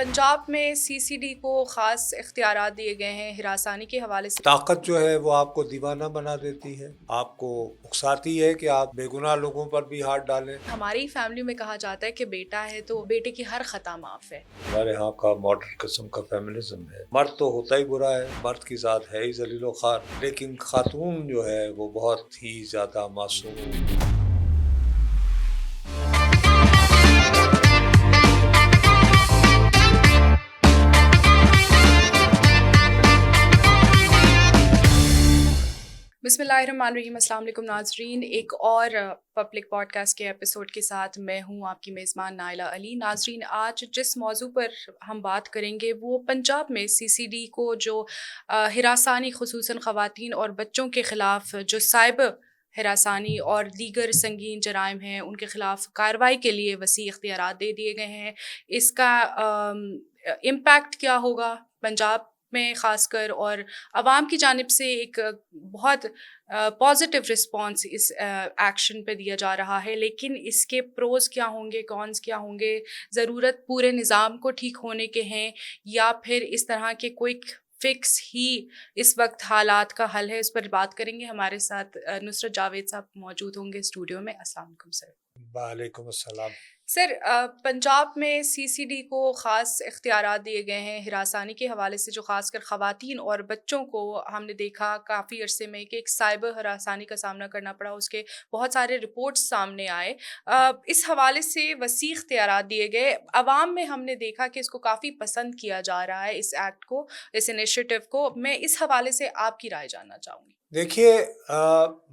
پنجاب میں سی C D کو خاص اختیارات دیے گئے ہیں ہراسانی کے حوالے سے۔ طاقت جو ہے وہ آپ کو دیوانہ بنا دیتی ہے، آپ کو اکساتی ہے کہ آپ بے گناہ لوگوں پر بھی ہاتھ ڈالیں۔ ہماری فیملی میں کہا جاتا ہے کہ بیٹا ہے تو بیٹے کی ہر خطا معاف ہے۔ ہمارے ہاں کا ماڈرن قسم کا فیمنزم ہے، مرد تو ہوتا ہی برا ہے، مرد کی ذات ہے ہی ذلیل و خوار، لیکن خاتون جو ہے وہ بہت ہی زیادہ معصوم۔ بسم اللہ الرحمن الرحیم۔ السلام علیکم ناظرین، ایک اور پبلک پوڈ کاسٹ کے ایپیسوڈ کے ساتھ میں ہوں آپ کی میزبان نائلہ علی۔ ناظرین، آج جس موضوع پر ہم بات کریں گے وہ پنجاب میں سی سی ڈی کو جو ہراسانی خصوصاً خواتین اور بچوں کے خلاف جو سائبر ہراسانی اور دیگر سنگین جرائم ہیں ان کے خلاف کارروائی کے لیے وسیع اختیارات دے دیے گئے ہیں، اس کا امپیکٹ کیا ہوگا پنجاب میں خاص کر، اور عوام کی جانب سے ایک بہت پازیٹیو رسپانس اس ایکشن پہ دیا جا رہا ہے، لیکن اس کے پروز کیا ہوں گے، کونس کیا ہوں گے، ضرورت پورے نظام کو ٹھیک ہونے کے ہیں یا پھر اس طرح کے کوئک فکس ہی اس وقت حالات کا حل ہے، اس پر بات کریں گے۔ ہمارے ساتھ نصرت جاوید صاحب موجود ہوں گے اسٹوڈیو میں۔ السلام علیکم سر۔ وعلیکم السلام۔ سر، پنجاب میں سی سی ڈی کو خاص اختیارات دیے گئے ہیں ہراسانی کے حوالے سے، جو خاص کر خواتین اور بچوں کو ہم نے دیکھا کافی عرصے میں کہ ایک سائبر ہراسانی کا سامنا کرنا پڑا، اس کے بہت سارے رپورٹس سامنے آئے۔ اس حوالے سے وسیع اختیارات دیے گئے، عوام میں ہم نے دیکھا کہ اس کو کافی پسند کیا جا رہا ہے، اس ایکٹ کو، اس انیشیٹو کو۔ میں اس حوالے سے آپ کی رائے جاننا چاہوں گی۔ دیکھیے،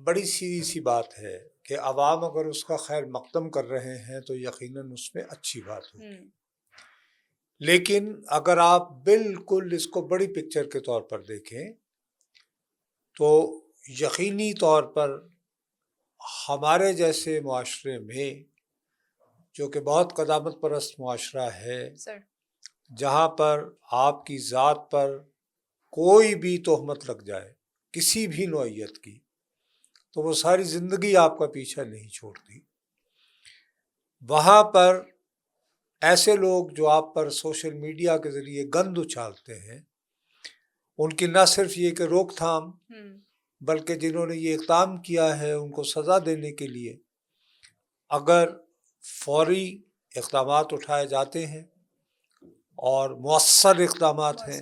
بڑی سیدھی سی بات ہے کہ عوام اگر اس کا خیر مقدم کر رہے ہیں تو یقیناً اس میں اچھی بات ہوگی، لیکن اگر آپ بالکل اس کو بڑی پکچر کے طور پر دیکھیں تو یقینی طور پر ہمارے جیسے معاشرے میں، جو کہ بہت قدامت پرست معاشرہ ہے، سر، جہاں پر آپ کی ذات پر کوئی بھی تہمت لگ جائے کسی بھی نوعیت کی تو وہ ساری زندگی آپ کا پیچھا نہیں چھوڑتی، وہاں پر ایسے لوگ جو آپ پر سوشل میڈیا کے ذریعے گند اچھالتے ہیں، ان کی نہ صرف یہ کہ روک تھام، بلکہ جنہوں نے یہ اقدام کیا ہے ان کو سزا دینے کے لیے اگر فوری اقدامات اٹھائے جاتے ہیں اور مؤثر اقدامات ہیں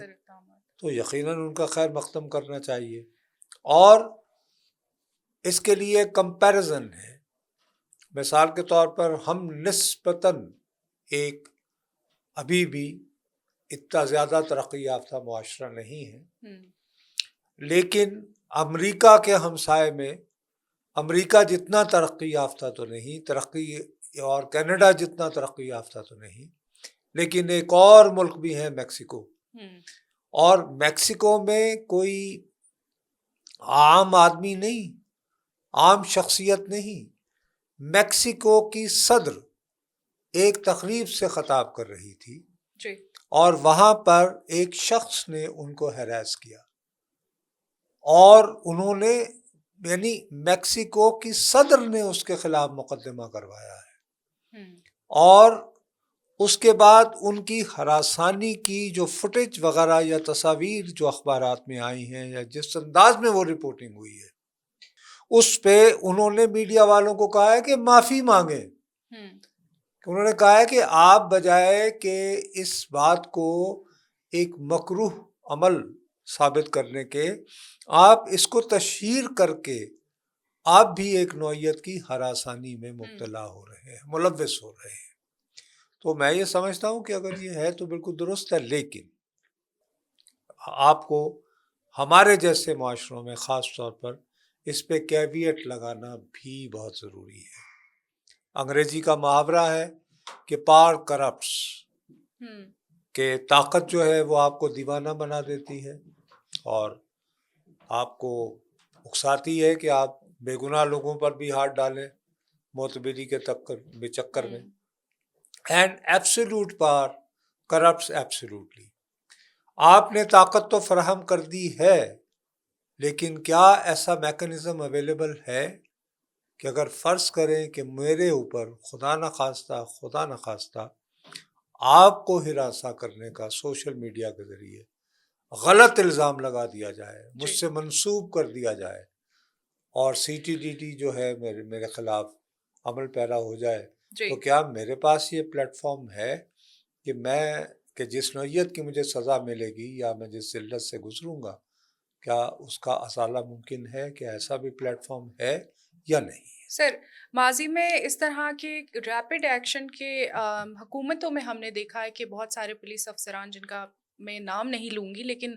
تو یقیناً ان کا خیر مقدم کرنا چاہیے۔ اور اس کے لیے کمپیریزن ہے، مثال کے طور پر ہم نسبتاً ایک ابھی بھی اتنا زیادہ ترقی یافتہ معاشرہ نہیں ہے، لیکن امریکہ کے ہمسائے میں امریکہ جتنا ترقی یافتہ تو نہیں، اور کینیڈا جتنا ترقی یافتہ تو نہیں، لیکن ایک اور ملک بھی ہے میکسیکو، اور میکسیکو میں کوئی عام آدمی نہیں، عام شخصیت نہیں، میکسیکو کی صدر ایک تقریب سے خطاب کر رہی تھی اور وہاں پر ایک شخص نے ان کو ہراس کیا، اور انہوں نے، یعنی میکسیکو کی صدر نے اس کے خلاف مقدمہ کروایا ہے، اور اس کے بعد ان کی ہراسانی کی جو فوٹیج وغیرہ یا تصاویر جو اخبارات میں آئی ہیں یا جس انداز میں وہ رپورٹنگ ہوئی ہے، اس پہ انہوں نے میڈیا والوں کو کہا ہے کہ معافی مانگیں۔ انہوں نے کہا ہے کہ آپ بجائے کہ اس بات کو ایک مکروہ عمل ثابت کرنے کے، آپ اس کو تشہیر کر کے آپ بھی ایک نوعیت کی ہراسانی میں مبتلا ہو رہے ہیں، ملوث ہو رہے ہیں۔ تو میں یہ سمجھتا ہوں کہ اگر یہ ہے تو بالکل درست ہے، لیکن آپ کو ہمارے جیسے معاشروں میں خاص طور پر اس پہ کیویٹ لگانا بھی بہت ضروری ہے۔ انگریزی کا محاورہ ہے کہ پاور کرپٹس، کہ طاقت جو ہے وہ آپ کو دیوانہ بنا دیتی ہے اور آپ کو اکساتی ہے کہ آپ بے گناہ لوگوں پر بھی ہاتھ ڈالیں معتبری کے چکر میں۔ And absolute power corrupts absolutely. آپ نے طاقت تو فراہم کر دی ہے، لیکن کیا ایسا میکنزم اویلیبل ہے کہ اگر فرض کریں کہ میرے اوپر خدا نخواستہ آپ کو ہراساں کرنے کا سوشل میڈیا کے ذریعے غلط الزام لگا دیا جائے، مجھ سے منسوب کر دیا جائے اور CTDT جو ہے میرے خلاف عمل پیرا ہو جائے، تو کیا میرے پاس یہ پلیٹ فارم ہے کہ جس نوعیت کی مجھے سزا ملے گی یا میں جس ذلت سے گزروں گا، کیا اس کا ازالہ ممکن ہے؟ کہ ایسا بھی پلیٹ فارم ہے یا نہیں؟ سر، ماضی میں اس طرح کے ریپڈ ایکشن کے حکومتوں میں ہم نے دیکھا ہے کہ بہت سارے پولیس افسران، جن کا میں نام نہیں لوں گی، لیکن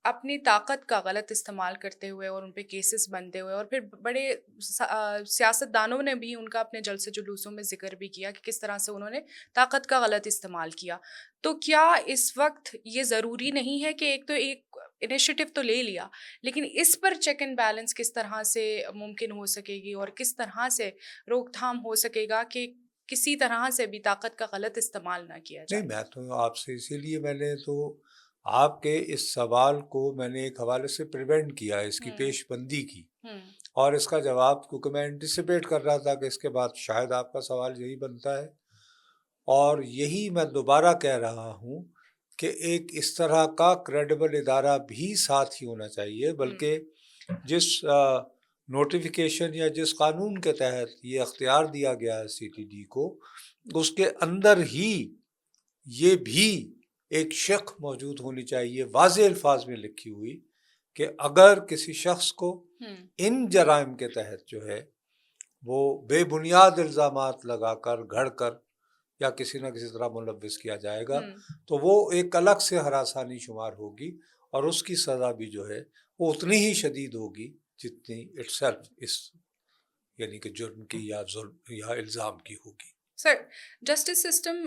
اپنی طاقت کا غلط استعمال کرتے ہوئے اور ان پہ کیسز بنتے ہوئے، اور پھر بڑے سیاست دانوں نے بھی ان کا اپنے جلسے جلوسوں میں ذکر بھی کیا کہ کس طرح سے انہوں نے طاقت کا غلط استعمال کیا. تو کیا اس وقت یہ ضروری نہیں ہے کہ ایک انیشیٹو تو لے لیا، لیکن اس پر چیک اینڈ بیلنس کس طرح سے ممکن ہو سکے گی اور کس طرح سے روک تھام ہو سکے گا کہ کسی طرح سے بھی طاقت کا غلط استعمال نہ کیا جائے؟ نہیں، میں تو آپ سے اسی لیے میں نے تو آپ کے اس سوال کو میں نے ایک حوالے سے پریونٹ کیا، اس کی پیش بندی کی، اور اس کا جواب کیونکہ میں انٹیسپیٹ کر رہا تھا کہ اس کے بعد شاید آپ کا سوال یہی بنتا ہے، اور یہی میں دوبارہ کہہ رہا ہوں کہ ایک اس طرح کا کریڈیبل ادارہ بھی ساتھ ہی ہونا چاہیے، بلکہ جس نوٹیفیکیشن یا جس قانون کے تحت یہ اختیار دیا گیا ہے CTD کو، اس کے اندر ہی یہ بھی ایک شق موجود ہونی چاہیے، واضح الفاظ میں لکھی ہوئی، کہ اگر کسی شخص کو ان جرائم کے تحت جو ہے وہ بے بنیاد الزامات لگا کر گھڑ کر یا کسی نہ کسی طرح ملوث کیا جائے گا، تو وہ ایک الگ سے ہراسانی شمار ہوگی، اور اس کی سزا بھی جو ہے وہ اتنی ہی شدید ہوگی جتنی اٹسیلف اس یعنی کہ جرم کی یا ظلم یا الزام کی ہوگی. سر، جسٹس سسٹم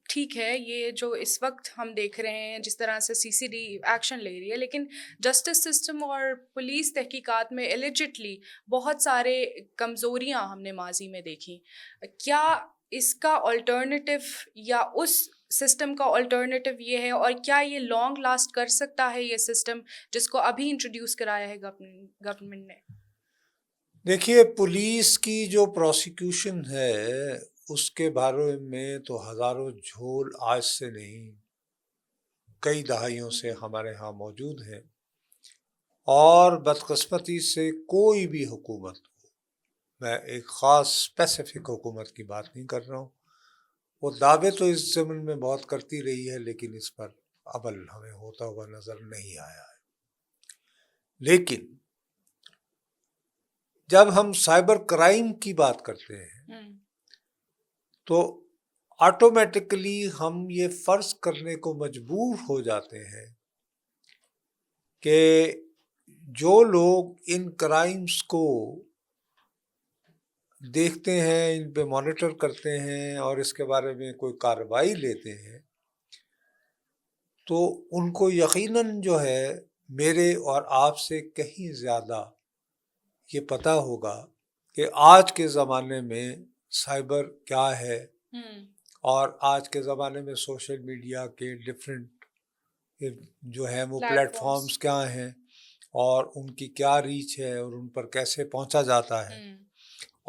ٹھیک ہے، یہ جو اس وقت ہم دیکھ رہے ہیں جس طرح سے CCD ایکشن لے رہی ہے، لیکن جسٹس سسٹم اور پولیس تحقیقات میں ایلیجٹلی بہت سارے کمزوریاں ہم نے ماضی میں دیکھی. کیا اس کا آلٹرنیٹیو یا اس سسٹم کا آلٹرنیٹیو یہ ہے، اور کیا یہ لانگ لاسٹ کر سکتا ہے یہ سسٹم جس کو ابھی انٹروڈیوس کرایا ہے گورنمنٹ نے؟ دیکھیے، پولیس کی جو پروسیکیوشن ہے اس کے بارے میں تو ہزاروں جھول آج سے نہیں، کئی دہائیوں سے ہمارے ہاں موجود ہیں، اور بدقسمتی سے کوئی بھی حکومت ہو، میں ایک خاص اسپیسیفک حکومت کی بات نہیں کر رہا ہوں، وہ دعوے تو اس ضمن میں بہت کرتی رہی ہے، لیکن اس پر عمل ہمیں ہوتا ہوا نظر نہیں آیا ہے. لیکن جب ہم سائبر کرائم کی بات کرتے ہیں تو آٹومیٹکلی ہم یہ فرض کرنے کو مجبور ہو جاتے ہیں کہ جو لوگ ان کرائمز کو دیکھتے ہیں، ان پہ مانیٹر کرتے ہیں اور اس کے بارے میں کوئی کارروائی لیتے ہیں، تو ان کو یقیناً جو ہے میرے اور آپ سے کہیں زیادہ یہ پتہ ہوگا کہ آج کے زمانے میں سائبر کیا ہے، اور آج کے زمانے میں سوشل میڈیا کے ڈفرینٹ جو ہیں وہ پلیٹ فارمز کیا ہیں، اور ان کی کیا ریچ ہے، اور ان پر کیسے پہنچا جاتا ہے،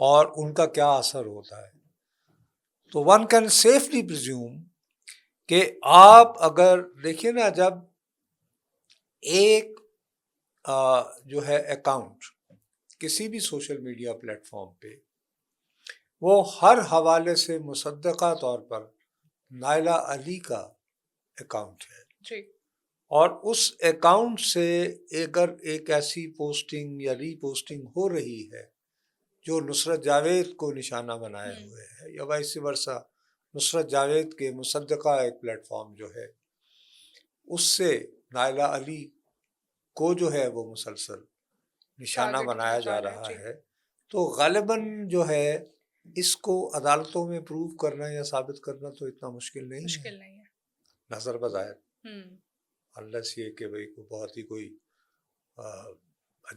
اور ان کا کیا اثر ہوتا ہے. تو ون کین سیفلی پریزیوم کہ آپ اگر دیکھیے نا، جب ایک جو ہے اکاؤنٹ کسی بھی سوشل میڈیا پلیٹ فارم پہ، وہ ہر حوالے سے مصدقہ طور پر نائلہ علی کا اکاؤنٹ ہے، اور اس اکاؤنٹ سے اگر ایک ایسی پوسٹنگ یا ری پوسٹنگ ہو رہی ہے جو نصرت جاوید کو نشانہ بنائے ہوئے ہے، یا وائس ورثہ نصرت جاوید کے مصدقہ ایک پلیٹ فارم جو ہے اس سے نائلہ علی کو جو ہے وہ مسلسل نشانہ بنایا جا رہا ہے، تو غالباً جو ہے اس کو عدالتوں میں پروو کرنا یا ثابت کرنا تو اتنا مشکل نہیں ہے نظر بظاہر، انلیس یہ کہ بھئی کوئی بہت ہی کوئی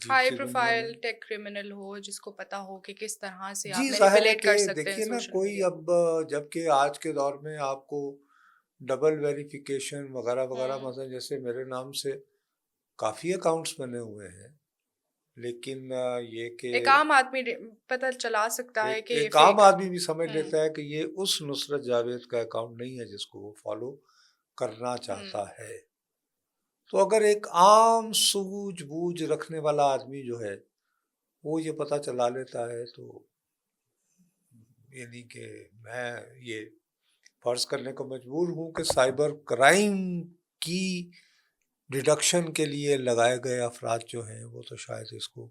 ہائی پروفائل ٹیک کرمنل ہو جس کو پتا ہو کہ کس طرح سے آپ ظاہر ہے مینیپولیٹ کر کہ سکتے ہیں. دیکھیے نا، کوئی اب جبکہ آج کے دور میں آپ کو ڈبل ویریفیکیشن وغیرہ وغیرہ، مثلا جیسے میرے نام سے کافی اکاؤنٹس بنے ہوئے ہیں لیکن یہ کہ ایک عام آدمی پتہ چلا سکتا ہے کہ ایک عام آدمی بھی سمجھ ہوں لیتا ہے کہ یہ اس نصرت جاوید کا اکاؤنٹ نہیں ہے جس کو وہ فالو کرنا چاہتا ہے. تو اگر ایک عام سوجھ بوجھ رکھنے والا آدمی جو ہے وہ یہ پتہ چلا لیتا ہے تو یعنی کہ میں یہ فرض کرنے کو مجبور ہوں کہ سائبر کرائم کی ڈیڈکشن کے لیے لگائے گئے افراد جو ہیں وہ تو شاید اس کو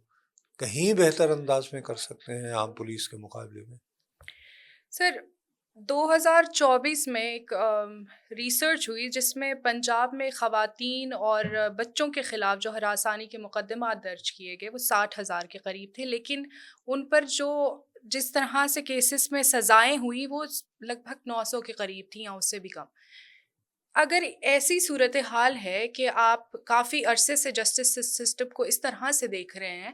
کہیں بہتر انداز میں کر سکتے ہیں عام پولیس کے مقابلے میں. سر 2024 میں ایک ریسرچ ہوئی جس میں پنجاب میں خواتین اور بچوں کے خلاف جو ہراسانی کے مقدمات درج کیے گئے وہ 60,000 کے قریب تھے، لیکن ان پر جو جس طرح سے کیسز میں سزائیں ہوئی وہ لگ بھگ 900 کے قریب تھیں یا اس سے بھی کم. اگر ایسی صورتحال ہے کہ آپ کافی عرصے سے جسٹس سسٹم کو اس طرح سے دیکھ رہے ہیں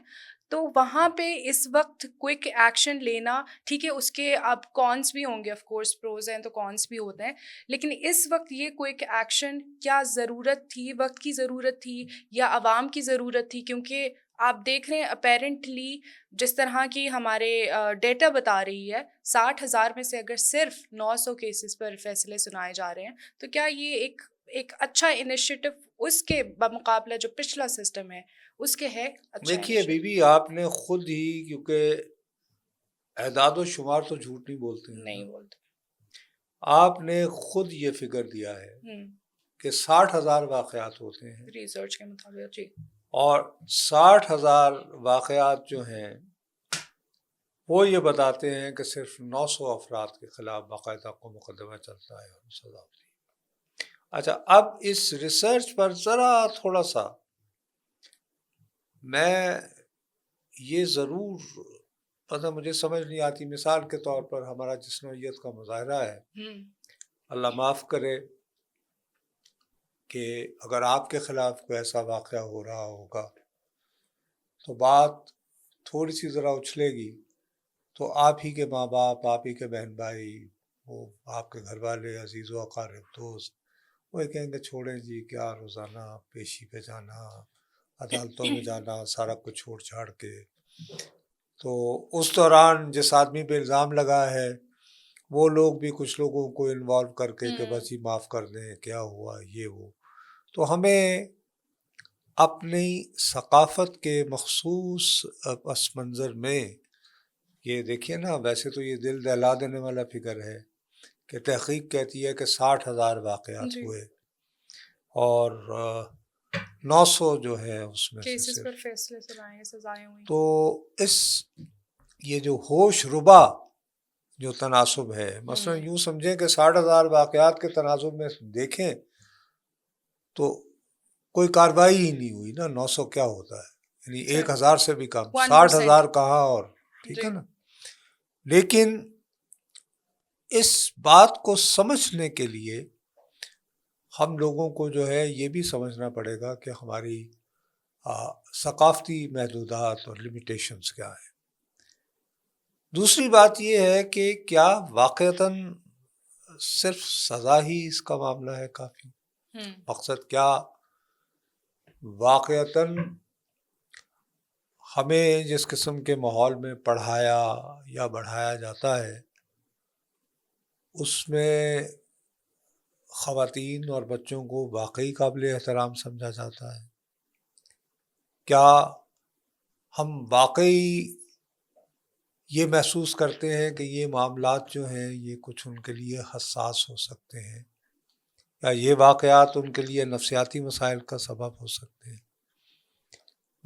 تو وہاں پہ اس وقت کوئک ایکشن لینا ٹھیک ہے، اس کے اب کونس بھی ہوں گے، آف کورس پروز ہیں تو کونس بھی ہوتے ہیں، لیکن اس وقت یہ کوئک ایکشن کیا ضرورت تھی، وقت کی ضرورت تھی یا عوام کی ضرورت تھی؟ کیونکہ آپ دیکھ رہے ہیں اپیرنٹلی جس طرح کی ہمارے ڈیٹا بتا رہی ہے 60,000 میں سے اگر صرف 900 کیسز پر فیصلے سنائے جا رہے ہیں تو کیا یہ ایک اچھا انیشیٹو اس کے بمقابلہ جو پچھلا سسٹم ہے اس کے ہے اچھا دیکھیے بی انیشیٹو؟ بی آپ نے خود ہی، کیونکہ اعداد و شمار تو جھوٹ نہیں بولتے ہیں، نہیں بولتے. آپ نے خود یہ فگر دیا ہے کہ 60,000 واقعات ہوتے ہیں ریسرچ کے مطابق جی. اور 60,000 واقعات جو ہیں وہ یہ بتاتے ہیں کہ صرف 900 افراد کے خلاف باقاعدہ کو مقدمہ چلتا ہے اور سزا ہوتی ہے. اچھا، اب اس ریسرچ پر ذرا تھوڑا سا میں یہ ضرور پتہ مجھے سمجھ نہیں آتی، مثال کے طور پر ہمارا جس نوعیت کا مظاہرہ ہے، اللہ معاف کرے کہ اگر آپ کے خلاف کوئی ایسا واقعہ ہو رہا ہوگا تو بات تھوڑی سی ذرا اچھلے گی تو آپ ہی کے ماں باپ، آپ ہی کے بہن بھائی، وہ آپ کے گھر والے، عزیز و اقارب، دوست، وہ یہ کہیں گے چھوڑیں جی، کیا روزانہ پیشی پہ جانا، عدالتوں میں جانا، سارا کچھ چھوڑ چھاڑ کے. تو اس دوران جس آدمی پہ الزام لگا ہے وہ لوگ بھی کچھ لوگوں کو انوالو کر کے کہ بس ہی معاف کر دیں، کیا ہوا یہ وہ. تو ہمیں اپنی ثقافت کے مخصوص پس منظر میں یہ دیکھیے نا، ویسے تو یہ دل دہلا دینے والا فگر ہے کہ تحقیق کہتی ہے کہ 60,000 واقعات ہوئے اور 900 جو ہے اس میں سے کیسز پر صرف. فیصلے سنائے، سزائیں ہوئیں. تو یہ جو ہوش ربا جو تناسب ہے، مثلا یوں سمجھیں کہ 60,000 واقعات کے تناسب میں دیکھیں تو کوئی کارروائی ہی نہیں ہوئی نا. 900 کیا ہوتا ہے، یعنی 1,000 سے بھی کم. 60,000 کہاں، اور ٹھیک ہے نا. لیکن اس بات کو سمجھنے کے لیے ہم لوگوں کو جو ہے یہ بھی سمجھنا پڑے گا کہ ہماری ثقافتی محدودات اور لمیٹیشنز کیا ہیں. دوسری بات یہ ہے کہ کیا واقعتاً صرف سزا ہی اس کا معاملہ ہے کافی؟ مقصد کیا واقعتاً ہمیں جس قسم کے ماحول میں پڑھایا یا بڑھایا جاتا ہے اس میں خواتین اور بچوں کو واقعی قابل احترام سمجھا جاتا ہے؟ کیا ہم واقعی یہ محسوس کرتے ہیں کہ یہ معاملات جو ہیں یہ کچھ ان کے لیے حساس ہو سکتے ہیں، یا یہ واقعات ان کے لیے نفسیاتی مسائل کا سبب ہو سکتے ہیں؟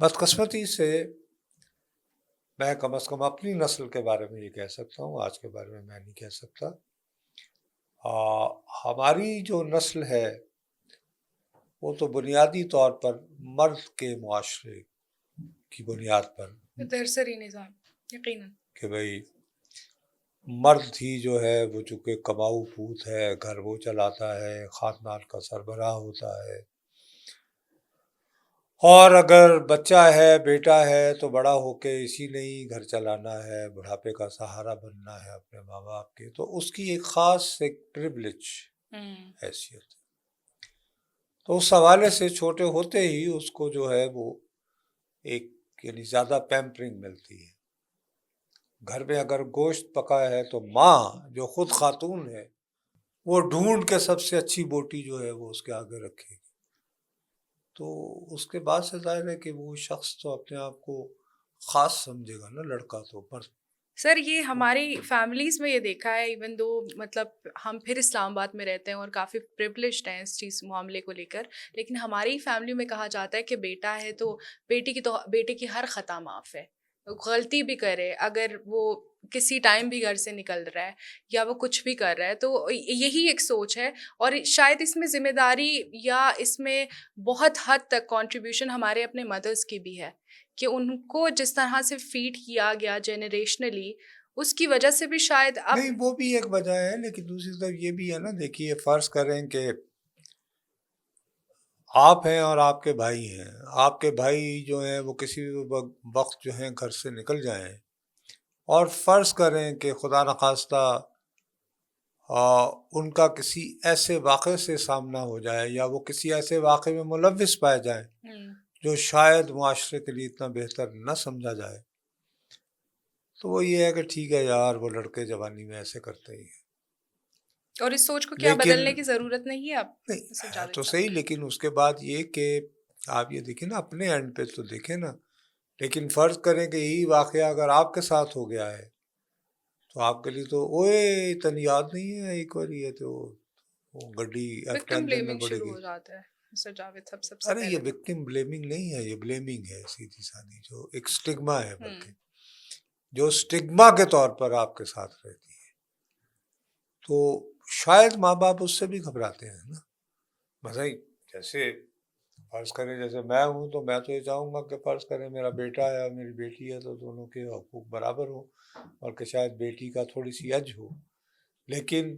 بدقسمتی سے میں کم از کم اپنی نسل کے بارے میں یہ کہہ سکتا ہوں، آج کے بارے میں نہیں کہہ سکتا. ہماری جو نسل ہے وہ تو بنیادی طور پر مرد کے معاشرے کی بنیاد پر درسری نظام یقیناً کہ بھئی مرد ہی جو ہے وہ چونکہ کماؤ پوت ہے، گھر وہ چلاتا ہے، خاندان کا سربراہ ہوتا ہے، اور اگر بچہ ہے، بیٹا ہے، تو بڑا ہو کے اسی نے ہی گھر چلانا ہے، بڑھاپے کا سہارا بننا ہے اپنے ماں باپ کے. تو اس کی ایک خاص ایک پریولیج حیثیت ہے. تو اس حوالے سے چھوٹے ہوتے ہی اس کو جو ہے وہ ایک یعنی زیادہ پیمپرنگ ملتی ہے. گھر میں اگر گوشت پکا ہے تو ماں جو خود خاتون ہے وہ ڈھونڈ کے سب سے اچھی بوٹی جو ہے وہ اس کے آگے رکھے گی. تو اس کے بعد سے ظاہر ہے کہ وہ شخص تو اپنے آپ کو خاص سمجھے گا نا, لڑکا تو. پر سر یہ ہماری فیملیز میں یہ دیکھا ہے, ایون دو مطلب ہم پھر اسلام آباد میں رہتے ہیں اور کافی پریولیجڈ ہیں اس چیز معاملے کو لے کر, لیکن ہماری فیملی میں کہا جاتا ہے کہ بیٹا ہے تو بیٹے کی ہر خطا معاف ہے. غلطی بھی کرے, اگر وہ کسی ٹائم بھی گھر سے نکل رہا ہے یا وہ کچھ بھی کر رہا ہے, تو یہی ایک سوچ ہے. اور شاید اس میں ذمہ داری یا اس میں بہت حد تک کنٹریبیوشن ہمارے اپنے مدرس کی بھی ہے کہ ان کو جس طرح سے فیڈ کیا گیا جنریشنلی, اس کی وجہ سے بھی شاید اب نہیں, وہ بھی ایک وجہ ہے, لیکن دوسری طرف یہ بھی ہے نا. دیکھیے فرض کریں کہ آپ ہیں اور آپ کے بھائی ہیں. آپ کے بھائی جو ہیں وہ کسی وقت جو ہیں گھر سے نکل جائیں, اور فرض کریں کہ خدا نخواستہ ان کا کسی ایسے واقعے سے سامنا ہو جائے یا وہ کسی ایسے واقعے میں ملوث پائے جائیں جو شاید معاشرے کے لیے اتنا بہتر نہ سمجھا جائے, تو وہ یہ ہے کہ ٹھیک ہے یار, وہ لڑکے جوانی میں ایسے کرتے ہی ہیں. اور اس سوچ کو کیا بدلنے کی ضرورت نہیں ہے اب نہیں تو صحیح, لیکن اس کے بعد یہ کہ آپ یہ دیکھیں نا, اپنے اینڈ پہ تو دیکھیں نا. لیکن فرض کریں کہ یہی واقعہ اگر آپ کے ساتھ ہو گیا ہے تو آپ کے لیے تو اوے تن یاد نہیں ہے ایک بار یہ تو وہ گڈی وکٹم F10 میں بلیمنگ پڑے شروع گی. ہو جاتا ہے مسٹر جاوید صاحب سب سے ارے یہ پہلے. وکٹم بلیمنگ نہیں ہے, یہ بلیمنگ ہے سیدھی سادھی, جو ایک سٹگما ہے, بلکہ جو سٹگما کے طور پر آپ کے ساتھ رہتی ہے. تو شاید ماں باپ اس سے بھی گھبراتے ہیں نا. مثلا جیسے فرض کریں جیسے میں ہوں تو میں تو یہ چاہوں گا کہ فرض کریں میرا بیٹا ہے اور میری بیٹی ہے تو دونوں کے حقوق برابر ہوں, اور کہ شاید بیٹی کا تھوڑی سی ایج ہو. لیکن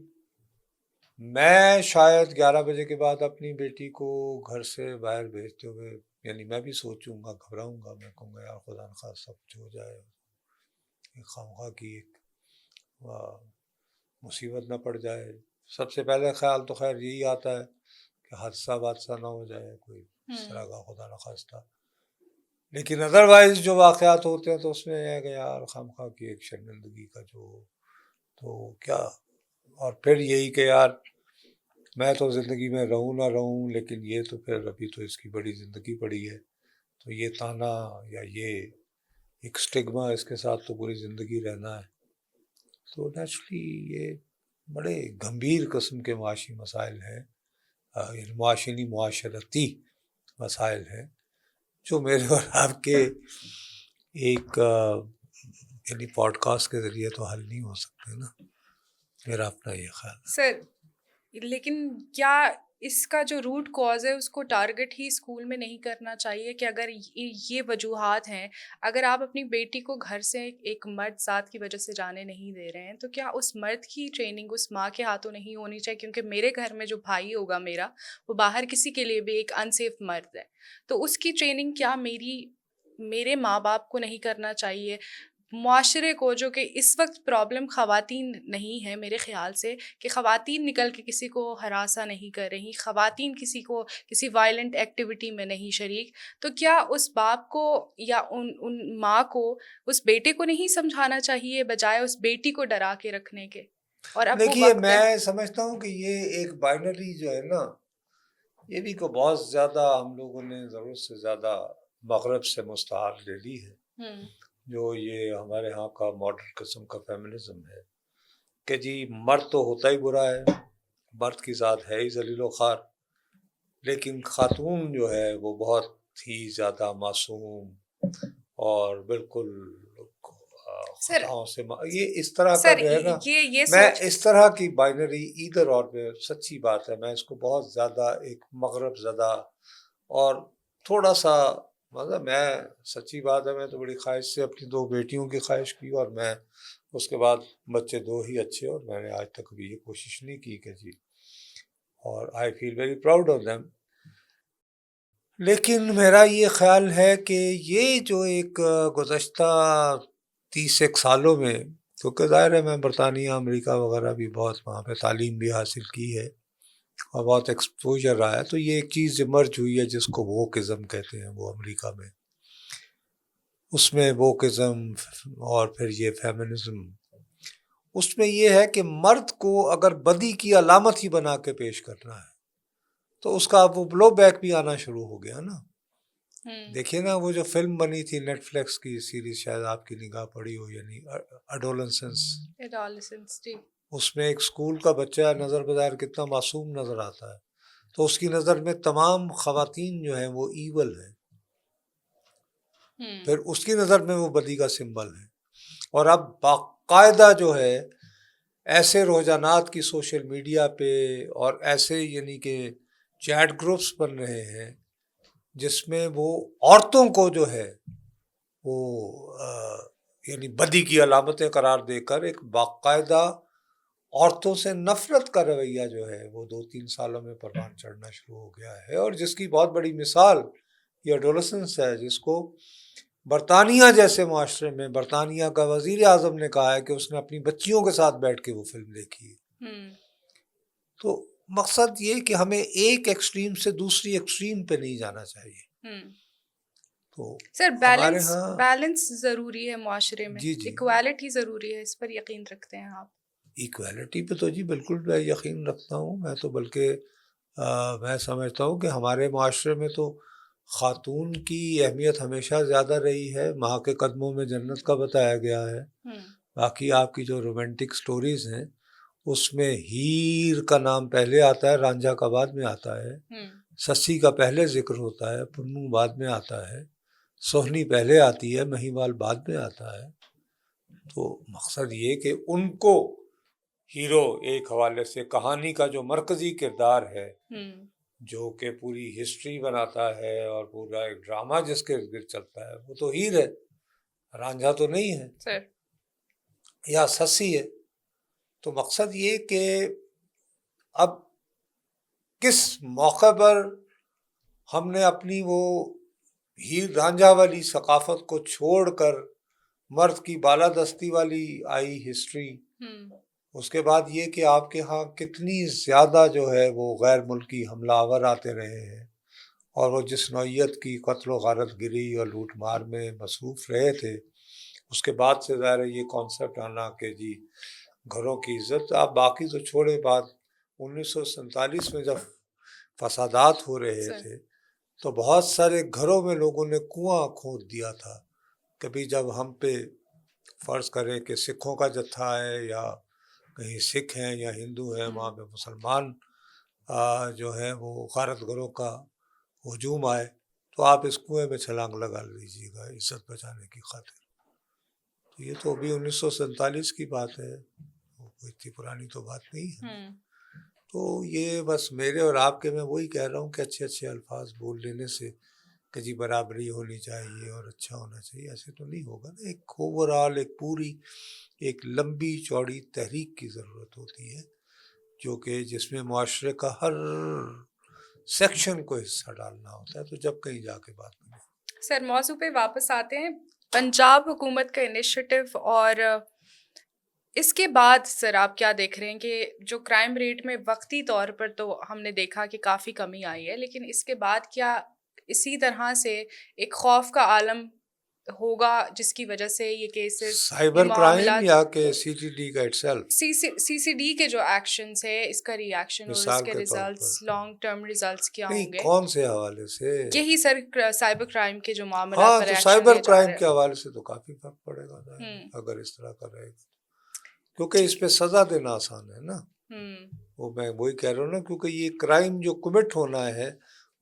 میں شاید 11 بجے کے بعد اپنی بیٹی کو گھر سے باہر بھیجتے ہوئے, یعنی میں بھی سوچوں گا, گھبراؤں گا, میں کہوں گا یار خدا نخواستہ سب کچھ ہو جائے, ایک خواہ کی ایک مصیبت نہ پڑ جائے. سب سے پہلے خیال تو خیر یہی آتا ہے کہ حادثہ نہ ہو جائے کوئی اس طرح کا, خدا نخواستہ. لیکن ادروائز جو واقعات ہوتے ہیں تو اس میں ہے کہ یار خواہ کی ایک شرمندگی کا جو, تو کیا. اور پھر یہی کہ یار میں تو زندگی میں رہوں نہ رہوں, لیکن یہ تو پھر ابھی تو اس کی بڑی زندگی پڑی ہے, تو یہ تانا یا یہ ایک سٹگما اس کے ساتھ تو پوری زندگی رہنا ہے. تو نیچرلی یہ بڑے گمبھیر قسم کے معاشی مسائل ہیں, معاشرتی مسائل ہیں, جو میرے اور آپ کے ایک یعنی پوڈ کاسٹ کے ذریعے تو حل نہیں ہو سکتے نا. میرا اپنا یہ خیال ہے. سر لیکن کیا اس کا جو روٹ کاز ہے اس کو ٹارگٹ ہی اسکول میں نہیں کرنا چاہیے کہ اگر یہ وجوہات ہیں, اگر آپ اپنی بیٹی کو گھر سے ایک مرد ذات کی وجہ سے جانے نہیں دے رہے ہیں, تو کیا اس مرد کی ٹریننگ اس ماں کے ہاتھوں نہیں ہونی چاہیے؟ کیونکہ میرے گھر میں جو بھائی ہوگا میرا, وہ باہر کسی کے لیے بھی ایک انسیف مرد ہے, تو اس کی ٹریننگ کیا میرے ماں باپ کو نہیں کرنا چاہیے؟ معاشرے کو, جو کہ اس وقت پرابلم خواتین نہیں ہے میرے خیال سے, کہ خواتین نکل کے کسی کو ہراساں نہیں کر رہی, خواتین کسی وائلنٹ ایکٹیویٹی میں نہیں شریک, تو کیا اس باپ کو یا ان ماں کو اس بیٹے کو نہیں سمجھانا چاہیے بجائے اس بیٹی کو ڈرا کے رکھنے کے؟ اور اب وہ دیکھیے وقت ہے. میں سمجھتا ہوں کہ یہ ایک بائنری جو ہے نا, یہ بھی کو بہت زیادہ ہم لوگوں نے ضرورت سے زیادہ مغرب سے مستعار لے لی ہے, جو یہ ہمارے ہاں کا ماڈرن قسم کا فیمنزم ہے کہ جی مرد تو ہوتا ہی برا ہے, مرد کی ذات ہے ہی ذلیل و خوار, لیکن خاتون جو ہے وہ بہت ہی زیادہ معصوم اور بالکل خطاؤں سے یہ اس طرح کا جو ہے نا, میں اس طرح کی بائنری ادھر اور میں سچی بات ہے, میں اس کو بہت زیادہ ایک مغرب زدہ اور تھوڑا سا مطلب, میں سچی بات ہے میں تو بڑی خواہش سے اپنی 2 بیٹیوں کی خواہش کی, اور میں اس کے بعد بچے 2 ہی اچھے, اور میں نے آج تک بھی یہ کوشش نہیں کی کہ جی, اور I feel very proud of them. لیکن میرا یہ خیال ہے کہ یہ جو ایک گزشتہ 30 سالوں میں, کیونکہ ظاہر ہے میں برطانیہ امریکہ وغیرہ بھی بہت وہاں پہ تعلیم بھی حاصل کی ہے اور بہت ایکسپوجر رہا ہے, تو یہ ایک چیز ایمرج ہوئی ہے جس کو ووکزم کہتے ہیں وہ امریکہ میں. اس میں ووکزم اور پھر یہ فیمنزم، اس میں یہ ہے کہ مرد کو اگر بدی کی علامت ہی بنا کے پیش کرنا ہے تو اس کا وہ بلو بیک بھی آنا شروع ہو گیا نا. دیکھیے نا وہ جو فلم بنی تھی نیٹ فلیکس کی سیریز، شاید آپ کی نگاہ پڑی ہو، یعنی اڈولسنس، جی. اس میں ایک اسکول کا بچہ نظر بظاہر کتنا معصوم نظر آتا ہے، تو اس کی نظر میں تمام خواتین جو ہیں وہ ایول ہیں، پھر اس کی نظر میں وہ بدی کا سمبل ہے. اور اب باقاعدہ جو ہے ایسے رجحانات کی سوشل میڈیا پہ اور ایسے یعنی کہ چیٹ گروپس بن رہے ہیں جس میں وہ عورتوں کو جو ہے وہ یعنی بدی کی علامتیں قرار دے کر ایک باقاعدہ عورتوں سے نفرت کا رویہ جو ہے وہ 2-3 سالوں میں پروان چڑھنا شروع ہو گیا ہے. اور جس کی بہت بڑی مثال یہ ایڈولسنس ہے، جس کو برطانیہ جیسے معاشرے میں برطانیہ کا وزیر اعظم نے کہا ہے کہ اس نے اپنی بچیوں کے ساتھ بیٹھ کے وہ فلم دیکھی ہے. تو مقصد یہ کہ ہمیں ایک ایکسٹریم سے دوسری ایکسٹریم پہ نہیں جانا چاہیے. تو سر ہمارے ہاں بیلنس ضروری ہے معاشرے میں، جی ایکوالٹی ضروری ہے، اس پر یقین رکھتے ہیں آپ؟ ایکوالٹی پہ تو جی بالکل میں یقین رکھتا ہوں. میں تو بلکہ میں سمجھتا ہوں کہ ہمارے معاشرے میں تو خاتون کی اہمیت ہمیشہ زیادہ رہی ہے. ماں کے قدموں میں جنت کا بتایا گیا ہے. باقی آپ کی جو رومانٹک سٹوریز ہیں اس میں ہیر کا نام پہلے آتا ہے، رانجھا کا بعد میں آتا ہے، سسی کا پہلے ذکر ہوتا ہے، پنو بعد میں آتا ہے، سوہنی پہلے آتی ہے، مہیوال بعد میں آتا ہے. تو مقصد یہ کہ ان کو ہیرو ایک حوالے سے کہانی کا جو مرکزی کردار ہے جو کہ پوری ہسٹری بناتا ہے اور پورا ایک ڈرامہ جس کے ارد گرد چلتا ہے، وہ تو ہیر ہے، رانجھا تو نہیں ہے یا سسی ہے. تو مقصد یہ کہ اب کس موقع پر ہم نے اپنی وہ ہیر رانجھا والی ثقافت کو چھوڑ کر مرد کی بالادستی والی آئی ہسٹری. اس کے بعد یہ کہ آپ کے ہاں کتنی زیادہ جو ہے وہ غیر ملکی حملہ آور آتے رہے ہیں اور وہ جس نوعیت کی قتل و غارت گری اور لوٹ مار میں مصروف رہے تھے، اس کے بعد سے ظاہر ہے یہ کانسیپٹ آنا کہ جی گھروں کی عزت. آپ باقی تو چھوڑے، بات 1947 میں جب فسادات ہو رہے تھے تو بہت سارے گھروں میں لوگوں نے کنواں کھود دیا تھا. کبھی جب ہم پہ فرض کریں کہ سکھوں کا جتھا ہے یا کہیں سکھ ہیں یا ہندو ہیں، وہاں پہ مسلمان جو ہیں وہ غارت گروں کا ہجوم آئے تو آپ اس کنویں میں چھلانگ لگا لیجیے گا عزت بچانے کی خاطر. تو یہ تو ابھی 1947 کی بات ہے، کوئی اتنی پرانی تو بات نہیں ہے. تو یہ بس میرے اور آپ کے میں وہی کہہ رہا ہوں کہ اچھے اچھے الفاظ بول لینے سے کہ جی برابری ہونی چاہیے اور اچھا ہونا چاہیے، ایسے تو نہیں ہوگا نا. ایک اوورآل ایک پوری ایک لمبی چوڑی تحریک کی ضرورت ہوتی ہے جو کہ جس میں معاشرے کا ہر سیکشن کو حصہ ڈالنا ہوتا ہے، تو جب کہیں جا کے بات بنے. سر موضوع پہ واپس آتے ہیں، پنجاب حکومت کا انیشیٹو، اور اس کے بعد سر آپ کیا دیکھ رہے ہیں کہ جو کرائم ریٹ میں وقتی طور پر تو ہم نے دیکھا کہ کافی کمی آئی ہے، لیکن اس کے بعد کیا اسی طرح سے ایک خوف کا عالم ہوگا جس کی وجہ سے یہ کیسز، سائبر کرائم یا کہ سی ٹی ڈی کا اٹسیلف، سی سی ڈی کے جو ایکشنز ہے، اس کا ری ایکشن اور اس کے ریزلٹس، لانگ ٹرم ریزلٹس کیا ہوں گے؟ کون سے حوالے سے؟ یہی سر سائبر کرائم کے جو معاملات ہاں پر تو ایکشن سائبر لے جا کرائم رہے کے حوالے سے تو کافی فرق پڑے گا اگر اس طرح کا رہے گا، کیونکہ اس پہ سزا دینا آسان ہے نا. وہ میں وہی کہہ رہا ہوں نا، کیونکہ یہ کرائم جو کمٹ ہونا ہے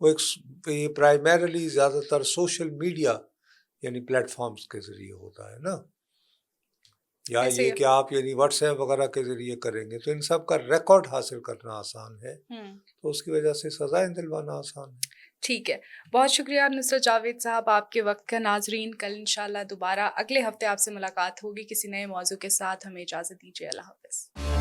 وہ ایک پرائمریلی زیادہ تر سوشل میڈیا یعنی پلیٹ فارمز کے ذریعے ہوتا ہے نا، یا یہ کہ آپ یعنی واٹس ایپ وغیرہ کے ذریعے کریں گے تو ان سب کا ریکارڈ حاصل کرنا آسان ہے، تو اس کی وجہ سے سزائیں دلوانا آسان ہے. ٹھیک ہے، بہت شکریہ نصرت جاوید صاحب آپ کے وقت کا. ناظرین کل انشاءاللہ دوبارہ اگلے ہفتے آپ سے ملاقات ہوگی کسی نئے موضوع کے ساتھ. ہمیں اجازت دیجیے، اللہ حافظ.